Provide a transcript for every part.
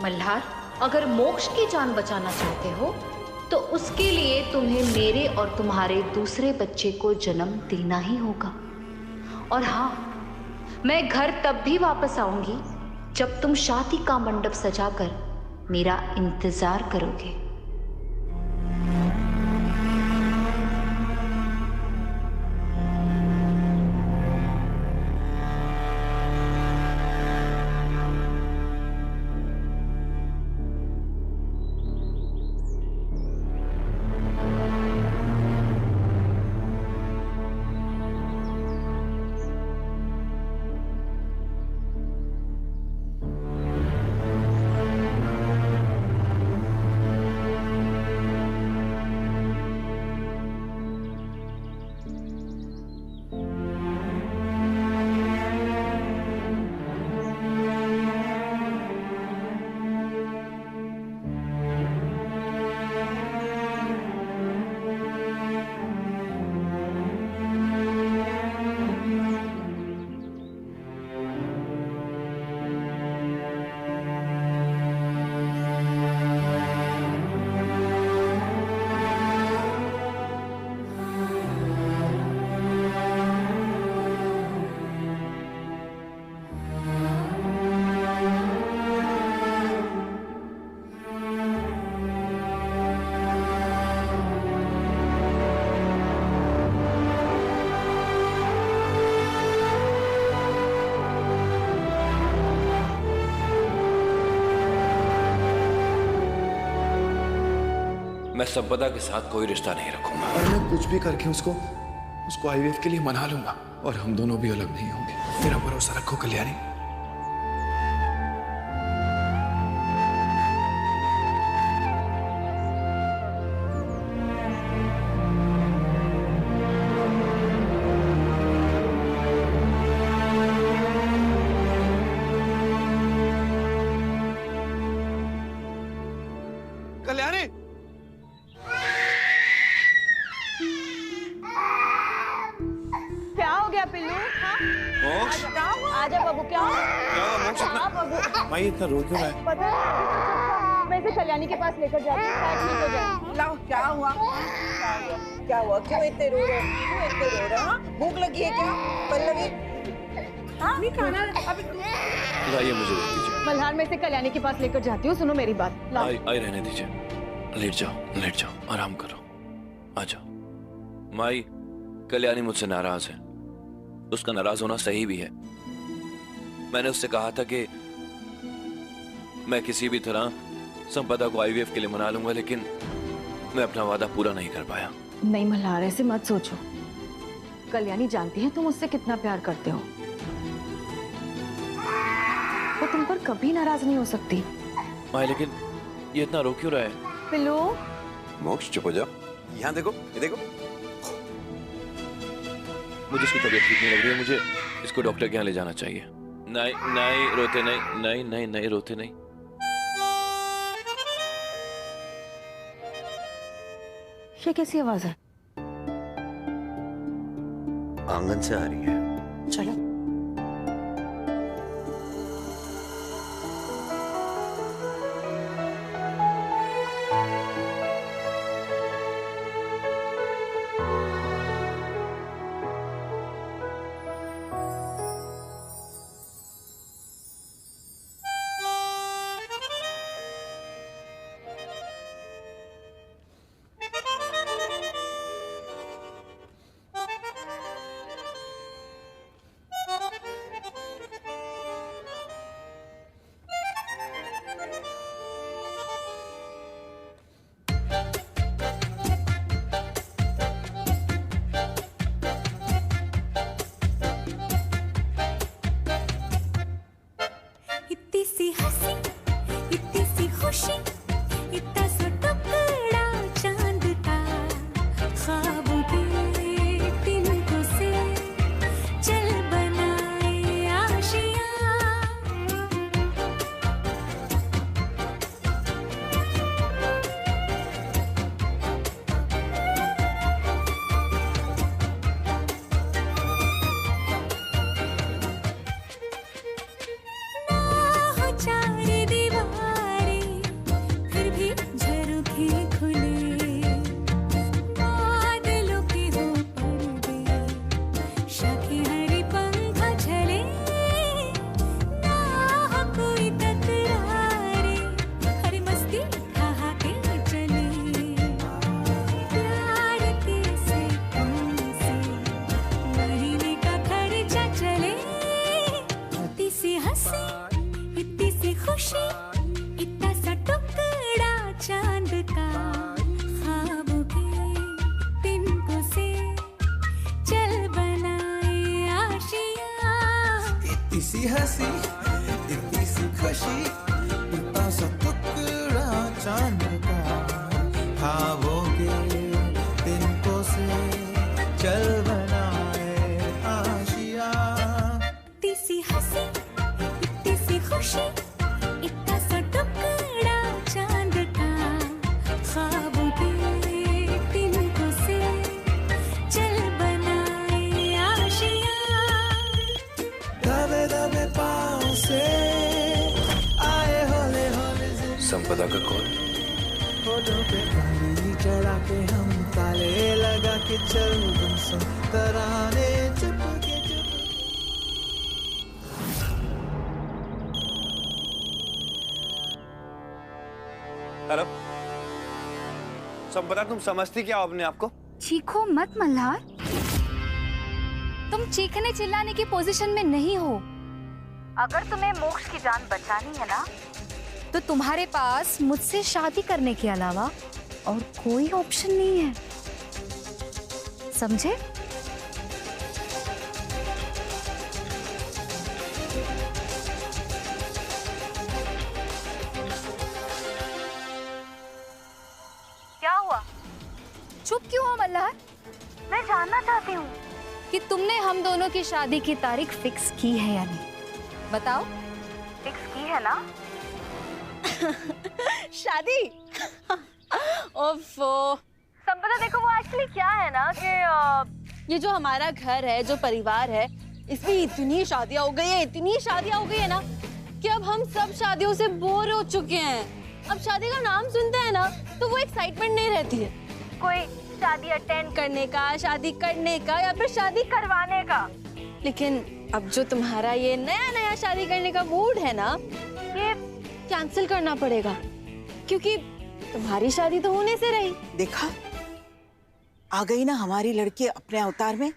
मल्हार, अगर मोक्ष की जान बचाना चाहते हो तो उसके लिए तुम्हें मेरे और तुम्हारे दूसरे बच्चे को जन्म देना ही होगा। और हाँ, मैं घर तब भी वापस आऊंगी जब तुम शादी का मंडप सजाकर मेरा इंतजार करोगे। मैं संपदा के साथ कोई रिश्ता नहीं रखूंगा। और मैं कुछ भी करके उसको आईवीएफ के लिए मना लूंगा और हम दोनों भी अलग नहीं होंगे। मेरा भरोसा रखो कल्याणी। कल्याणी, क्या हो गया पिल्लू? मोक्ष, आजा बाबू, क्या हो? क्या हुआ मोक्ष? हाँ बाबू, मैं इतना रो क्यों रहा है? पता है, मैं इसे कल्याणी के पास लेकर जाती हूँ, शायद ठीक हो जाए। लाओ, क्या हुआ? क्या हुआ? क्यों इतने रो रहे हो? क्यों इतने रो रहे हो? हाँ? भूख लगी है क्या पल्लवी? हाँ? नहीं खाना अभी लाइए, मुझे रोक दीजिए। मल्हार, मैं इसे कल्याणी के पास लेकर जाती हूँ, सुनो मेरी बात। लाओ। आई रहने दीजिए। लेट जाओ, आराम करो। आ जाओ। माई, कल्याणी मुझसे नाराज है। उसका नाराज होना सही भी है। मैंने उससे कहा था कि मैं किसी भी तरह संपदा को आईवीएफ के लिए मना लूंगा, लेकिन मैं अपना वादा पूरा नहीं कर पाया। नहीं मल्हार, ऐसे मत सोचो। कल्याणी जानती है तुम उससे कितना प्यार करते हो। वो तुम पर कभी नाराज नहीं हो सकती। माई, लेकिन ये इतना रो क्यों रहा है? पिल्लू, मोक्ष चुप हो जाओ। यहाँ देखो, ये देखो। मुझे इसकी तबीयत ठीक नहीं लग रही है। मुझे इसको डॉक्टर के यहाँ ले जाना चाहिए। नहीं नहीं, रोते नहीं, नहीं नहीं नहीं, रोते नहीं। ये कैसी आवाज है? आंगन से आ रही है। चलो। इतनी हंसी इतनी सी खुशी इतना सा टुकड़ा चांद का ख्वाबों के तिनकों से चल बनाए आशिया इतनी सी हंसी इतनी सी खुशी इतना सा टुकड़ा चांद का ख्वाबों के तिनकों से चल बनाए आशिया दबे दबे पाँव से आए होले होले संपदा का कॉल। होठों पे पानी चढ़ा के हम ताले लगा के चल गुमसुम तराने चुपके हेलो संपदा, तुम समझती क्या हो अपने आप को? चीखो मत मल्हार, तुम चीखने चिल्लाने की पोजीशन में नहीं हो। अगर तुम्हें मोक्ष की जान बचानी है ना, तो तुम्हारे पास मुझसे शादी करने के अलावा और कोई ऑप्शन नहीं है, समझे? क्या हुआ? चुप क्यों हो मल्हार? मैं जानना चाहती हूँ कि तुमने हम दोनों की शादी की तारीख फिक्स की है या नहीं। बताओ, फिक्स की है ना? शादी? ओफो संपदा, देखो वो एक्चुअली क्या है ना कि ये जो हमारा घर है, जो परिवार है, इसमें इतनी शादियां हो गई है, इतनी शादियां हो गई है ना कि अब हम सब शादियों से बोर हो चुके हैं। अब शादी का नाम सुनते हैं ना तो वो एक्साइटमेंट नहीं रहती है। कोई शादी अटेंड करने का, शादी करने का या फिर शादी करवाने का। लेकिन अब जो तुम्हारा ये नया नया शादी करने का मूड है ना, ये कैंसिल करना पड़ेगा, क्योंकि तुम्हारी शादी तो होने से रही। देखा, आ गई ना हमारी लड़की अपने अवतार में।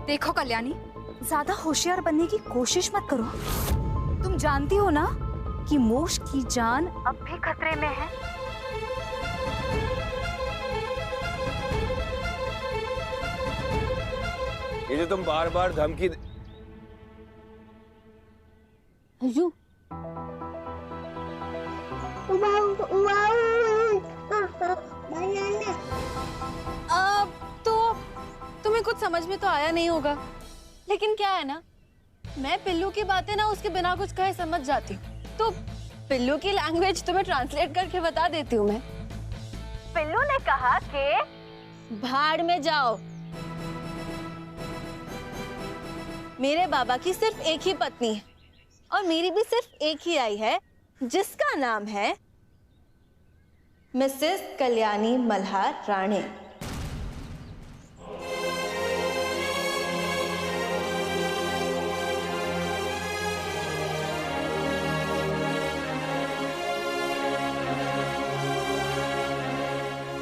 देखो कल्याणी, ज्यादा होशियार बनने की कोशिश मत करो। तुम जानती हो ना कि मोक्ष की जान अब भी खतरे में है। ये जो तुम बार बार धमकी अय्यो, अब तो तुम्हें कुछ समझ में तो आया नहीं होगा, लेकिन क्या है ना, मैं पिल्लू की बातें ना उसके बिना कुछ कहे समझ जाती हूँ। तो पिल्लू की लैंग्वेज तुम्हें ट्रांसलेट करके बता देती हूँ मैं। पिल्लू ने कहा कि भाड़ में जाओ। मेरे बाबा की सिर्फ एक ही पत्नी है और मेरी भी सिर्फ एक ही आई है, जिसका नाम है मिसेस कल्याणी मल्हार राणे।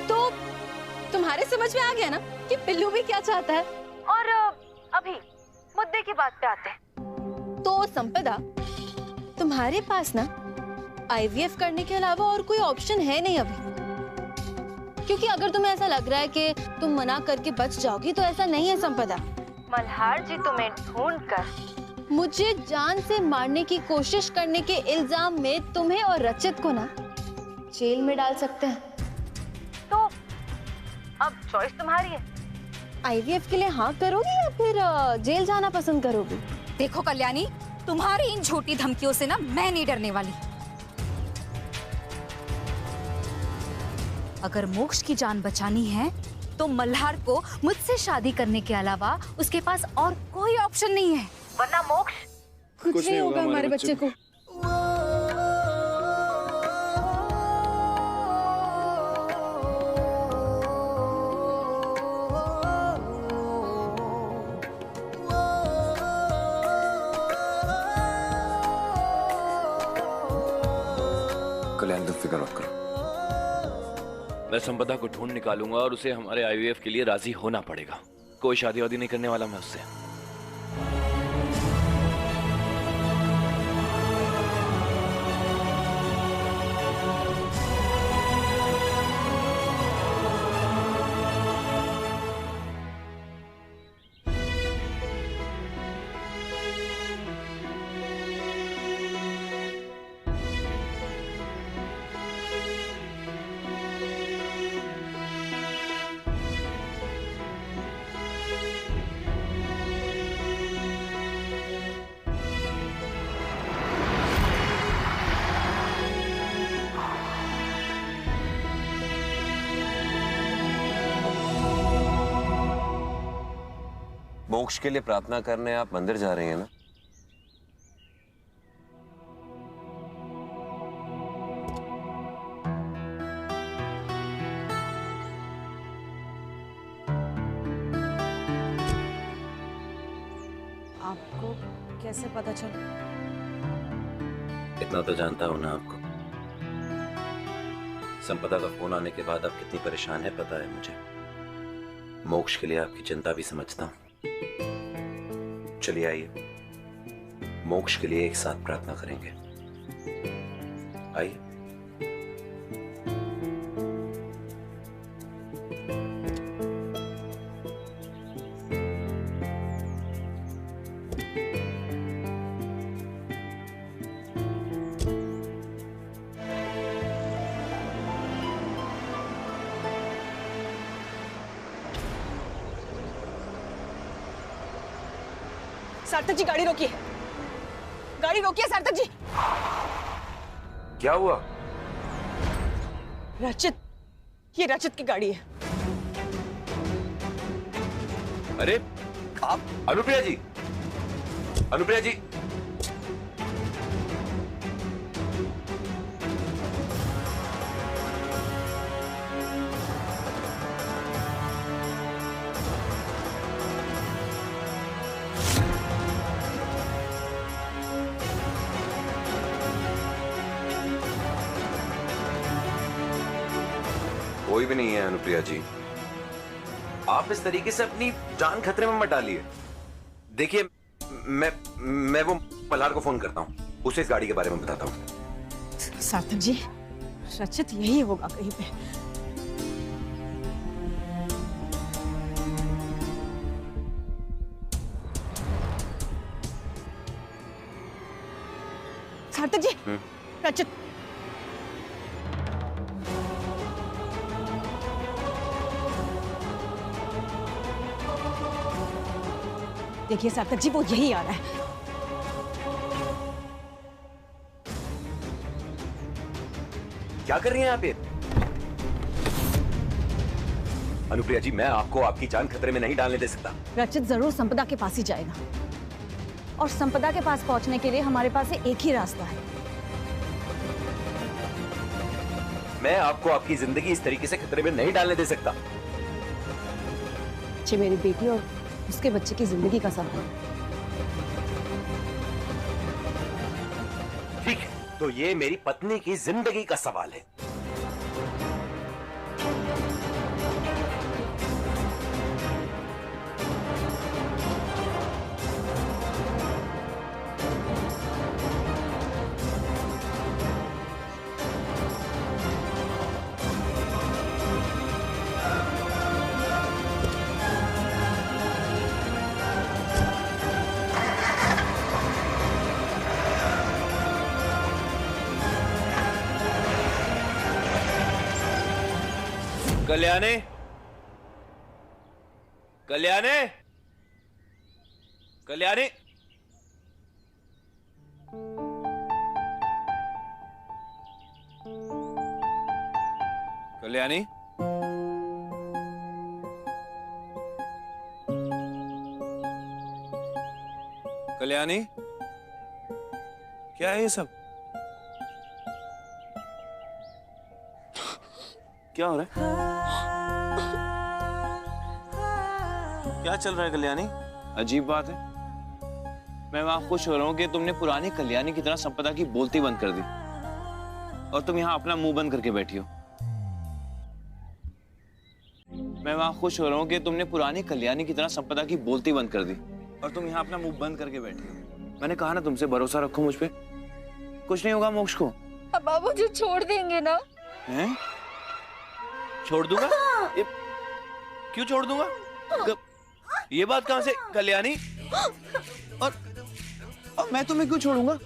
तो तुम्हारे समझ में आ गया ना कि पिल्लू भी क्या चाहता है। और अभी मुद्दे की बात पे आते हैं। तो संपदा, तुम्हारे पास ना आईवीएफ करने के अलावा और कोई ऑप्शन है नहीं अभी, क्योंकि अगर तुम्हें ऐसा लग रहा है कि तुम मना करके बच जाओगी, तो ऐसा नहीं है संपदा। मल्हार जी तुम्हें ढूंढकर मुझे जान से मारने की कोशिश करने के इल्जाम में तुम्हें और रचित को ना जेल में डाल सकते हैं। तो अब चॉइस तुम्हारी है, आईवीएफ के लिए हाँ करोगी या फिर जेल जाना पसंद करोगी? देखो कल्याणी, तुम्हारी इन छोटी धमकियों से ना मैं नहीं डरने वाली। अगर मोक्ष की जान बचानी है तो मल्हार को मुझसे शादी करने के अलावा उसके पास और कोई ऑप्शन नहीं है, वरना मोक्ष कुछ नहीं होगा हमारे बच्चे को। कल्याण, तुम फिक्र मत करो, मैं संपदा को ढूंढ निकालूंगा और उसे हमारे आईवीएफ के लिए राजी होना पड़ेगा। कोई शादी वादी नहीं करने वाला मैं उससे। मोक्ष के लिए प्रार्थना करने आप मंदिर जा रही हैं ना? आपको कैसे पता चला? इतना तो जानता हूं ना आपको। संपदा का फोन आने के बाद आप कितनी परेशान है पता है मुझे। मोक्ष के लिए आपकी चिंता भी समझता हूं। चलिए आइए, मोक्ष के लिए एक साथ प्रार्थना करेंगे। आइए। सार्थक जी गाड़ी रोकिए, गाड़ी रोकिए सार्थक जी। क्या हुआ? रचित, ये रचित की गाड़ी है। अरे आप अनुप्रिया जी, अनुप्रिया जी, कोई भी नहीं है अनुप्रिया जी। आप इस तरीके से अपनी जान खतरे में मत डालिए। देखिए मैं वो मल्हार को फोन करता हूँ, उसे इस गाड़ी के बारे में बताता हूँ। सार्थक जी, रचित यही होगा कहीं पे। सार्थक जी, रचित। देखिए सार्थक जी, वो यही आ रहा है। क्या कर रही हैं आप ये? अनुप्रिया जी, मैं आपको आपकी जान खतरे में नहीं डालने दे सकता। रचित जरूर संपदा के पास ही जाएगा, और संपदा के पास पहुंचने के लिए हमारे पास एक ही रास्ता है। मैं आपको आपकी जिंदगी इस तरीके से खतरे में नहीं डालने दे सकता। अच्छी मेरी बेटी और उसके बच्चे की जिंदगी का सवाल है। ठीक है, तो ये मेरी पत्नी की जिंदगी का सवाल है। कल्याणी, कल्याणी, कल्याणी, कल्याणी, कल्याणी, क्या है ये सब? क्या हो रहा है? क्या चल रहा है कल्याणी? अजीब बात है। मैं वहां खुश हो रहा हूं कि तुमने पुरानी कल्याणी की तरह संपदा की बोलती बंद कर दी, और तुम यहां अपना मुंह बंद करके बैठी हो। मैं वहां खुश हो रहा हूं कि तुमने पुरानी कल्याणी की तरह संपदा की बोलती बंद कर दी, और तुम यहां अपना मुंह बंद करके बैठी हो। मैंने कहा ना तुमसे, भरोसा रखो मुझ पे, कुछ नहीं होगा मोक्ष को। अब आप मुझे छोड़ देंगे ना? हैं? छोड़ दूंगा? क्यों छोड़ दूंगा? ये बात कहां से कल्याणी? और मैं तुम्हें क्यों छोड़ूंगा?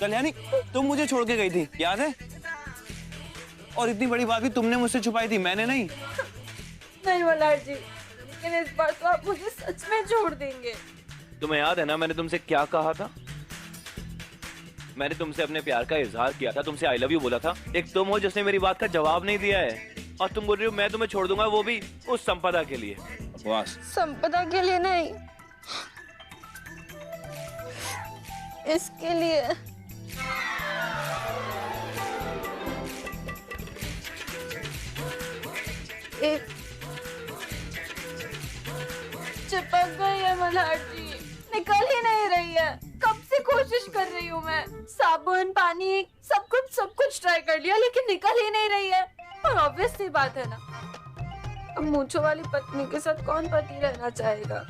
कल्याणी, तुम मुझे छोड़ के गई थी, याद है? और इतनी बड़ी बात भी तुमने मुझसे छुपाई थी, मैंने नहीं। नहीं मल्हार जी, लेकिन इस बार तो आप मुझे सच में छोड़ देंगे। तुम्हें याद है ना मैंने तुमसे क्या कहा था? मैंने तुमसे अपने प्यार का इजहार किया था, तुमसे आई लव यू बोला था। एक तुम हो जिसने मेरी बात का जवाब नहीं दिया है, और तुम बोल रही हो मैं तुम्हें छोड़ दूंगा, वो भी उस संपदा के लिए। बकवास। संपदा के लिए नहीं, इसके लिए। चिपक गई है मल्हार जी, निकल ही नहीं रही है। कब से कोशिश कर रही हूँ मैं, साबुन पानी सब कुछ ट्राई कर लिया, लेकिन निकल ही नहीं रही है। और ऑब्वियस सी बात है ना, अब मूंछों वाली पत्नी के साथ कौन पति रहना चाहेगा।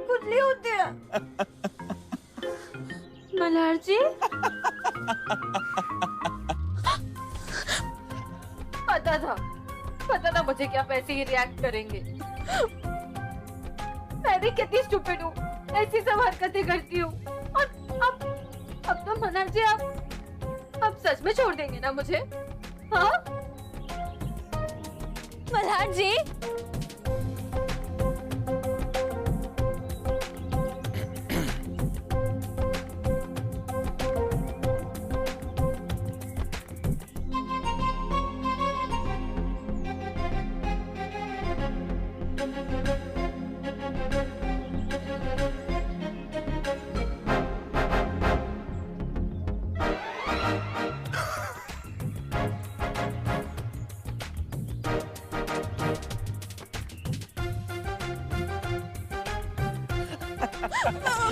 खुजली होती है मल्हार जी। पता था मुझे क्या पैसे ही रिएक्ट करेंगे। मैं भी कितनी स्टूपिड हूँ, ऐसी सब हरकतें करती हूँ। और अब तो मल्हार जी आप सच में छोड़ देंगे ना मुझे? हाँ मल्हार जी।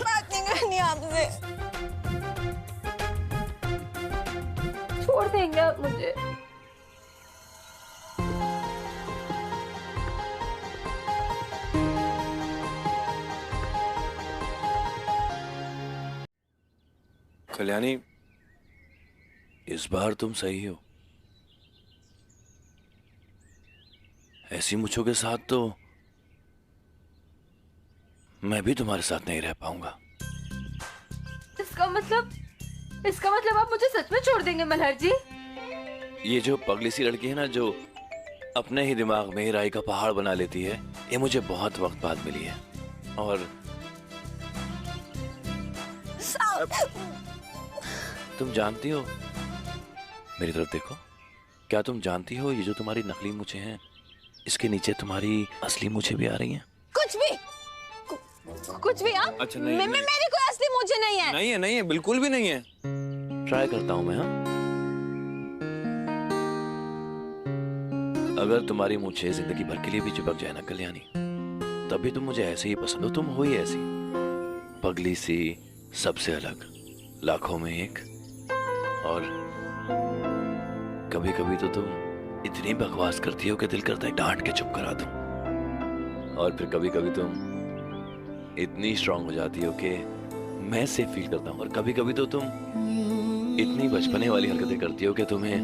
बात नहीं करनी आपसे। छोड़ देंगे आप मुझे? कल्याणी, इस बार तुम सही हो। ऐसी मूंछों के साथ तो मैं भी तुम्हारे साथ नहीं रह पाऊंगा। इसका मतलब आप मुझे सच में छोड़ देंगे मल्हार जी? ये जो पगली सी लड़की है ना, जो अपने ही दिमाग में राई का पहाड़ बना लेती है, ये मुझे बहुत वक्त बाद मिली है। और तुम जानती हो, मेरी तरफ देखो, क्या तुम जानती हो ये जो तुम्हारी नकली मूंछें हैं, इसके नीचे तुम्हारी असली मूंछें भी आ रही हैं? कुछ भी हाँ? अच्छा नहीं, मेरी कोई असली मूंछें नहीं है। नहीं है, बिल्कुल भी नहीं है। ट्राई करता हूं मैं। हाँ, अगर तुम्हारी मूंछें जिंदगी भर के लिए भी चिपक जाए ना कल्याणी, तभी तुम मुझे ऐसे ही पसंद हो। तुम हो ही ऐसी, पगली सी, सबसे अलग, लाखों में एक। और कभी कभी तो तुम इतनी बकवास करती हो कि दिल करता है डांट के चुप करा दूं। और फिर कभी कभी तुम इतनी स्ट्रांग हो जाती हो कि मैं सेफ फील करता हूँ। और कभी कभी तो तुम इतनी बचपने वाली हरकतें करती हो कि तुम्हें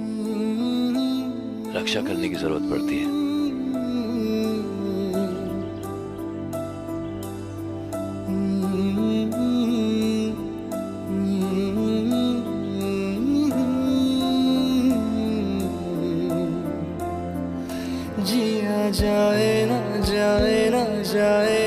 रक्षा करने की जरूरत पड़ती है। जिया जाए ना जाए ना जाए